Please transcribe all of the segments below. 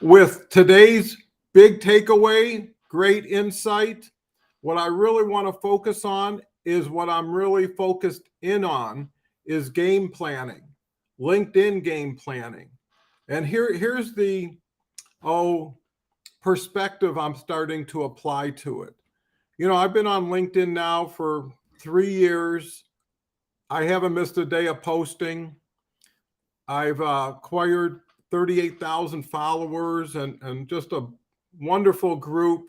With today's big takeaway, great insight, what I really want to focus on is what I'm really focused in on is game planning, LinkedIn game planning. And here's the oh perspective I'm starting to apply to it. I've been on LinkedIn now for 3 years. I haven't missed a day of posting. I've acquired 38,000 followers and just a wonderful group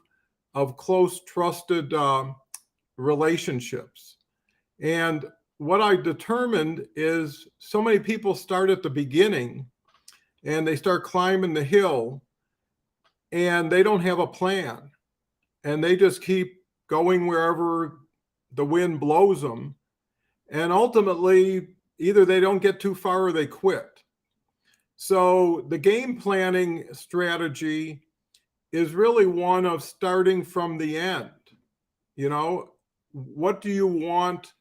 of close, trusted relationships. And what I determined is so many people start at the beginning and they start climbing the hill and they don't have a plan and they just keep going wherever the wind blows them. And ultimately, either they don't get too far or they quit. So the game planning strategy is really one of starting from the end. What do you want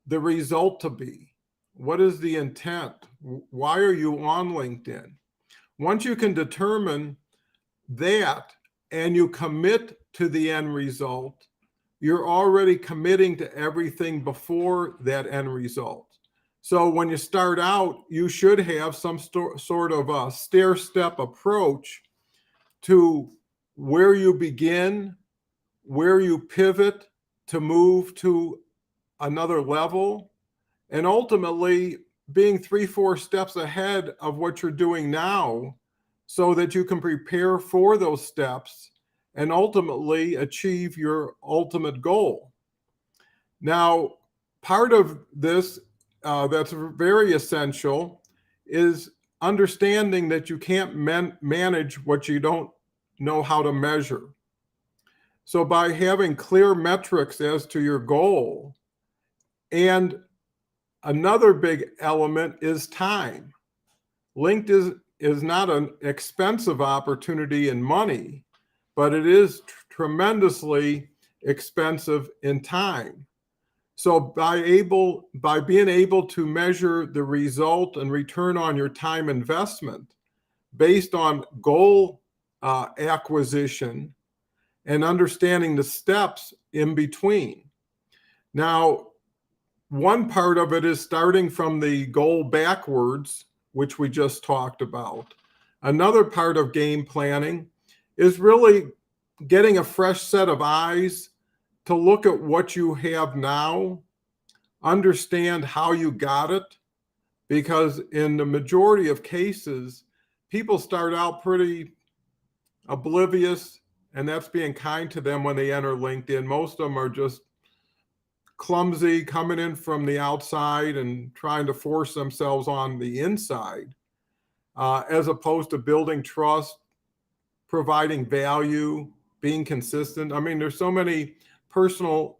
the result to be? What is the intent? Why are you on LinkedIn? Once you can determine that and you commit to the end result, you're already committing to everything before that end result. So when you start out, you should have some sort of a stair-step approach to where you begin, where you pivot to move to another level, and ultimately being 3-4 steps ahead of what you're doing now so that you can prepare for those steps and ultimately achieve your ultimate goal. Now, part of this that's very essential is understanding that you can't manage what you don't know how to measure. So by having clear metrics as to your goal, and another big element is time. LinkedIn is not an expensive opportunity in money, but it is tremendously expensive in time. So by being able to measure the result and return on your time investment based on goal acquisition and understanding the steps in between. Now, one part of it is starting from the goal backwards, which we just talked about. Another part of game planning is really getting a fresh set of eyes to look at what you have now, understand how you got it, because in the majority of cases, people start out pretty oblivious, and that's being kind to them when they enter LinkedIn. Most of them are just clumsy, coming in from the outside and trying to force themselves on the inside, as opposed to building trust, providing value, being consistent. I mean, there's so many personal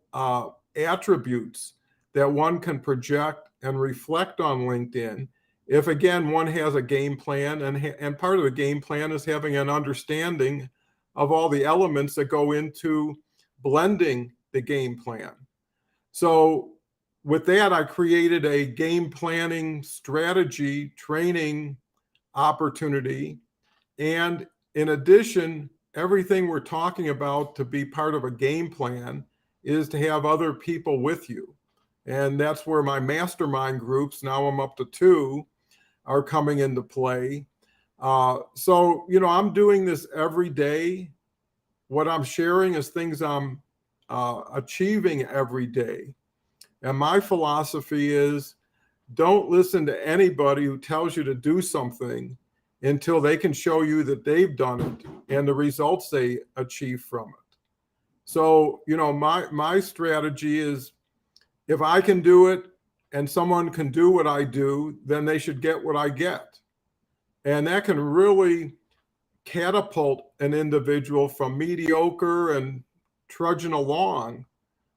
attributes that one can project and reflect on LinkedIn if, again, one has a game plan. And part of the game plan is having an understanding of all the elements that go into blending the game plan. So with that, I created a game planning strategy training opportunity. And in addition, everything we're talking about to be part of a game plan is to have other people with you. And that's where my mastermind groups, now I'm up to 2, are coming into play. So, I'm doing this every day. What I'm sharing is things I'm achieving every day. And my philosophy is don't listen to anybody who tells you to do something until they can show you that they've done it and the results they achieve from it. So, my strategy is if I can do it and someone can do what I do, then they should get what I get. And that can really catapult an individual from mediocre and trudging along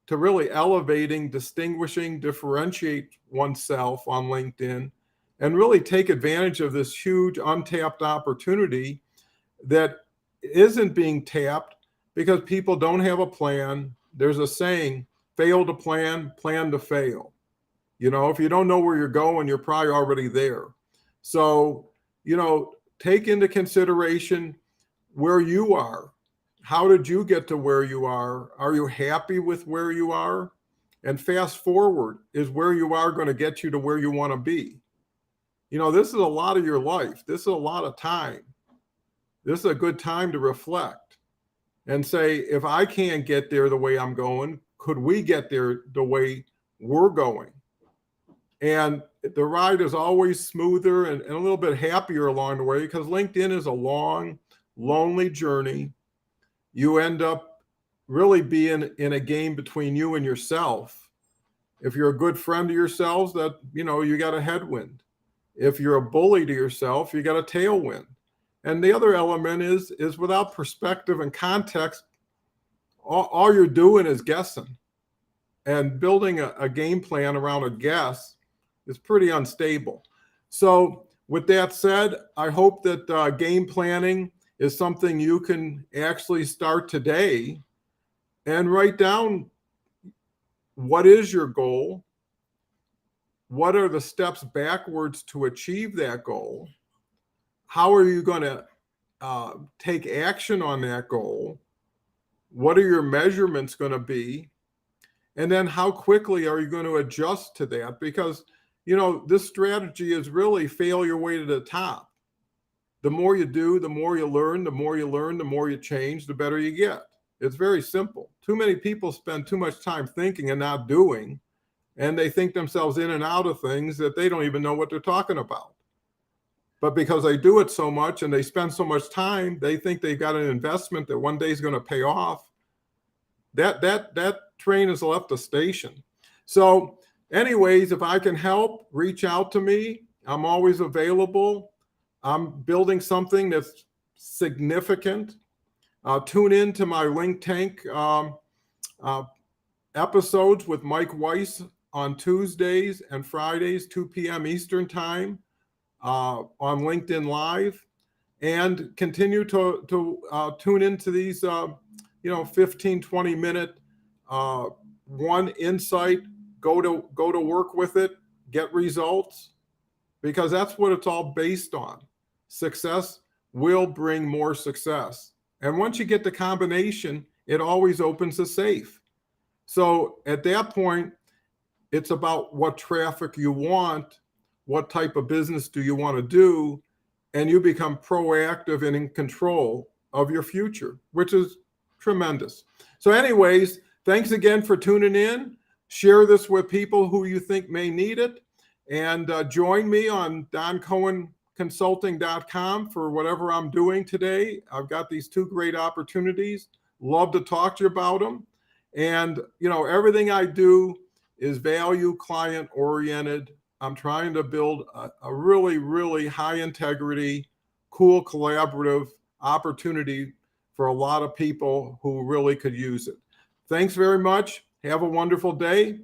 to really elevating, distinguishing, differentiate oneself on LinkedIn, and really take advantage of this huge untapped opportunity that isn't being tapped because people don't have a plan. There's a saying, fail to plan, plan to fail. If you don't know where you're going, you're probably already there. So, take into consideration where you are. How did you get to where you are? Are you happy with where you are? And fast forward, is where you are going to get you to where you want to be? You know, this is a lot of your life. This is a lot of time. This is a good time to reflect and say, if I can't get there the way I'm going, could we get there the way we're going? And the ride is always smoother and a little bit happier along the way, because LinkedIn is a long, lonely journey. You end up really being in a game between you and yourself. If you're a good friend to yourselves, that, you know, you got a headwind. If you're a bully to yourself, you got a tailwind. And the other element is without perspective and context, all you're doing is guessing. And building a game plan around a guess is pretty unstable. So with that said, I hope that game planning is something you can actually start today and write down, what is your goal? What are the steps backwards to achieve that goal? How are you going to take action on that goal? What are your measurements going to be? And then how quickly are you going to adjust to that? Because, you know, this strategy is really fail your way to the top. The more you do, the more you learn, the more you learn, the more you change, the better you get. It's very simple. Too many people spend too much time thinking and not doing, and they think themselves in and out of things that they don't even know what they're talking about. But because they do it so much and they spend so much time, they think they've got an investment that one day is going to pay off. That train has left the station. So anyways, if I can help, reach out to me. I'm always available. I'm building something that's significant. Tune in to my Link Tank episodes with Mike Weiss on Tuesdays and Fridays, 2 p.m. Eastern time on LinkedIn Live, and continue to tune into these 15, 20 minute one insight, go to work with it, get results, because that's what it's all based on. Success will bring more success. And once you get the combination, it always opens a safe. So at that point, it's about what traffic you want, what type of business do you want to do, and you become proactive and in control of your future, which is tremendous. So anyways, thanks again for tuning in. Share this with people who you think may need it. And join me on DonCohenConsulting.com for whatever I'm doing today. I've got these two great opportunities. Love to talk to you about them. And, you know, everything I do is value client oriented. I'm trying to build a really, really high integrity, cool, collaborative opportunity for a lot of people who really could use it. Thanks very much. Have a wonderful day.